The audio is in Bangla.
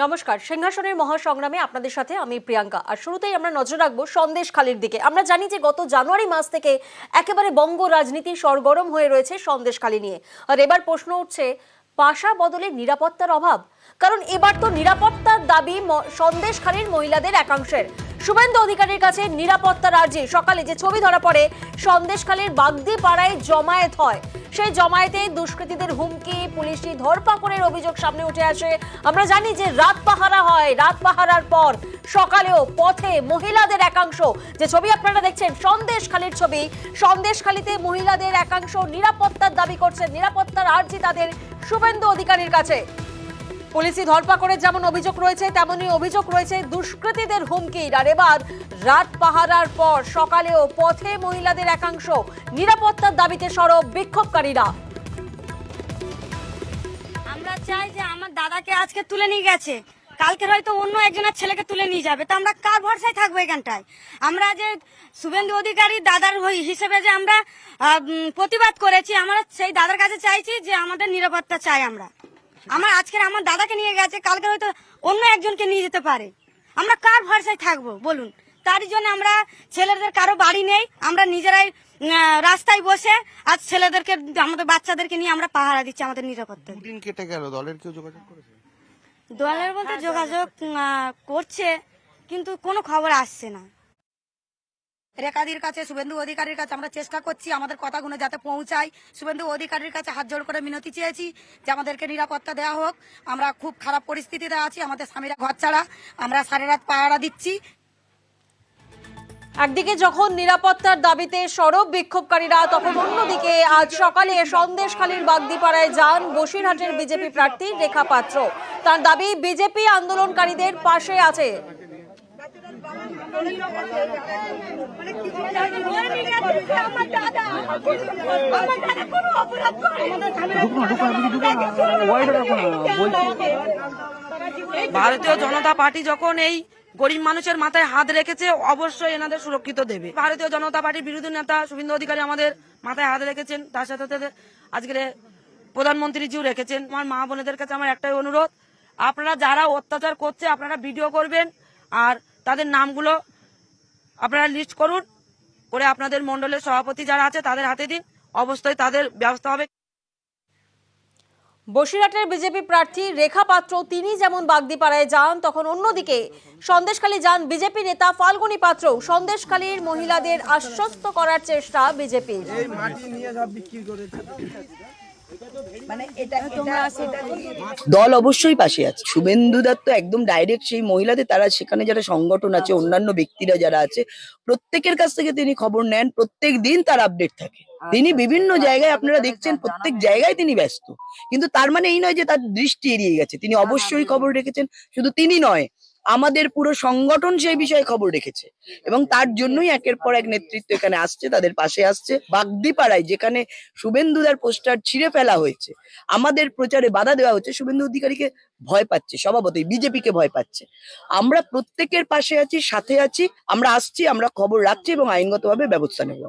নমস্কার, সিংহাসনের মহাসংগ্রামে আপনাদের সাথে আমি প্রিয়াঙ্কা। আর শুরুতেই আমরা নজর রাখবো সন্দেশখালির দিকে। আমরা জানি যে গত জানুয়ারি মাস থেকে একেবারে বঙ্গ রাজনীতি সরগরম হয়ে রয়েছে সন্দেশখালি নিয়ে। আর এবার প্রশ্ন উঠছে, পাশা বদলে নিরাপত্তার অভাব। কারণ এবার তো নিরাপত্তার দাবি সন্দেশখালির মহিলাদের একাংশের। শুভেন্দু অধিকারীর কাছে নিরাপত্তার আর্জি। সকালে যে ছবি ধরা পড়ে সন্দেশখালির বাগদি পাড়ায় জমায়েত হয়, সেই জমায়েতে দুষ্কৃতীদের হুমকি, পুলিশি ধরপাকড়ের অভিযোগ সামনে উঠে আসে। আমরা জানি যে রাত পাহারা হয়, রাত পাহারার পর সকালেও পথে মহিলাদের একাংশ, যে ছবি আপনারা দেখছেন সন্দেশখালির ছবি, সন্দেশখালিতে মহিলাদের একাংশ নিরাপত্তার দাবি করছেন, নিরাপত্তার আর্জি তাদের শুভেন্দু অধিকারীর কাছে। পুলিশি ধরপাকড়ের যেমন অভিযোগ রয়েছে, তেমনি অভিযোগ রয়েছে দুষ্কৃতীদের হুমকির। আর এবার রাত পাহারার পর সকালেও পথে মহিলাদের একাংশ নিরাপত্তার দাবিতে সরব বিক্ষোভকারীরা। আমরা চাই যে আমার দাদাকে আজকে তুলে নিয়ে গেছে, কালকে হয়তো অন্য একজনের ছেলেকে তুলে নিয়ে যাবে, তো আমরা কার ভরসায় থাকবো এখানটায়? আমরা যে শুভেন্দু অধিকারী দাদার হিসেবে যে আমরা প্রতিবাদ করেছি, আমরা সেই দাদার কাছে চাইছি যে আমাদের নিরাপত্তা চাই। আমার দাদাকে নিয়ে গেছে, কালকে হয়তো অন্য একজনকে নিয়ে যেতে পারে, আমরা কার ভরসায় থাকবো বলুন? তারই জন্য আমরা ছেলেদের কারো বাড়ি নেই, আমরা নিজেরাই রাস্তায় বসে আজ ছেলেদেরকে, আমাদের বাচ্চাদেরকে নিয়ে আমরা পাহারা দিচ্ছি আমাদের নিরাপত্তা। দিন কেটে গেল, দলের কেউ যোগাযোগ করেছে? দলের বলতে যোগাযোগ করছে, কিন্তু কোনো খবর আসছে না। রেখাদির কাছে, শুভেন্দু অধিকারীর কাছে আমরা চেষ্টা করছি আমাদের কথাগুলো যাতে পৌঁছায়। শুভেন্দু অধিকারীর কাছে হাত জোড় করে মিনতি চেয়েছি যে আমাদেরকে নিরাপত্তা দেওয়া হোক। আমরা খুব খারাপ পরিস্থিতিতে আছি, আমাদের স্বামীরা ঘর ছাড়া, আমরা সারা রাত পাহারা দিচ্ছি। একদিকে যখন নিরাপত্তার দাবিতে সরব বিক্ষোভকারীরা, তখন অন্যদিকে আজ সকালে সন্দেশখালির বাগদিপাড়ায় যান বসিরহাটের বিজেপি প্রার্থী রেখা পাত্র। তার দাবি বিজেপি আন্দোলনকারীদের পাশে আছে। ভারতীয় জনতা পার্টি যখন এই গরিব মানুষের মাথায় হাত রেখেছে, অবশ্যই এনাদের সুরক্ষিত দেবে। ভারতীয় জনতা পার্টির বিরোধী নেতা শুভেন্দু অধিকারী আমাদের মাথায় হাত রেখেছেন, তার সাথে সাথে আজকের প্রধানমন্ত্রীজিও রেখেছেন। আমার মা বোনেদের কাছে আমার একটাই অনুরোধ, আপনারা যারা অত্যাচার করছে আপনারা ভিডিও করবেন, আর তাদের নামগুলো আপনারা লিস্ট করুন, করে আপনাদের মন্ডলের সভাপতি যারা আছে তাদের হাতে দিন, অবশ্যই তাদের ব্যবস্থা হবে। বসিরহাটের বিজেপি প্রার্থী রেখা পাত্র তিনি যেমন বাগদিপাড়ায় যান, তখন অন্যদিকে সন্দেশখালী যান বিজেপি নেতা ফাল্গুনী পাত্র। সন্দেশখালীর মহিলাদের আশ্বস্ত করার চেষ্টা বিজেপির। দল অবশ্যই পাশে আছে। শুভেন্দু দত্ত একদম ডাইরেক্ট সেই মহিলাদের, তারা সেখানে যারা সংগঠন আছে, অন্যান্য ব্যক্তিরা যারা আছে, প্রত্যেকের কাছ থেকে তিনি খবর নেন। প্রত্যেক দিন তার আপডেট থাকে। তিনি বিভিন্ন জায়গায়, আপনারা দেখছেন প্রত্যেক জায়গায় তিনি ব্যস্ত, কিন্তু তার মানে এই নয় যে তার দৃষ্টি এড়িয়ে গেছে। তিনি অবশ্যই খবর রেখেছেন। শুধু তিনি নয়, আমাদের পুরো সংগঠন সেই বিষয়ে খবর রেখেছে, এবং তার জন্যই একের পর এক নেতৃত্ব এখানে আসছে, তাদের পাশে আসছে। বাগদিপাড়ায় যেখানে শুভেন্দুদার পোস্টার ছিঁড়ে ফেলা হয়েছে, আমাদের প্রচারে বাধা দেওয়া হচ্ছে, শুভেন্দু অধিকারীকে ভয় পাচ্ছে, স্বভাবতই বিজেপিকে ভয় পাচ্ছে। আমরা প্রত্যেকের পাশে আছি, সাথে আছি, আমরা আসছি, আমরা খবর রাখছি এবং আইনগতভাবে ব্যবস্থা নেব।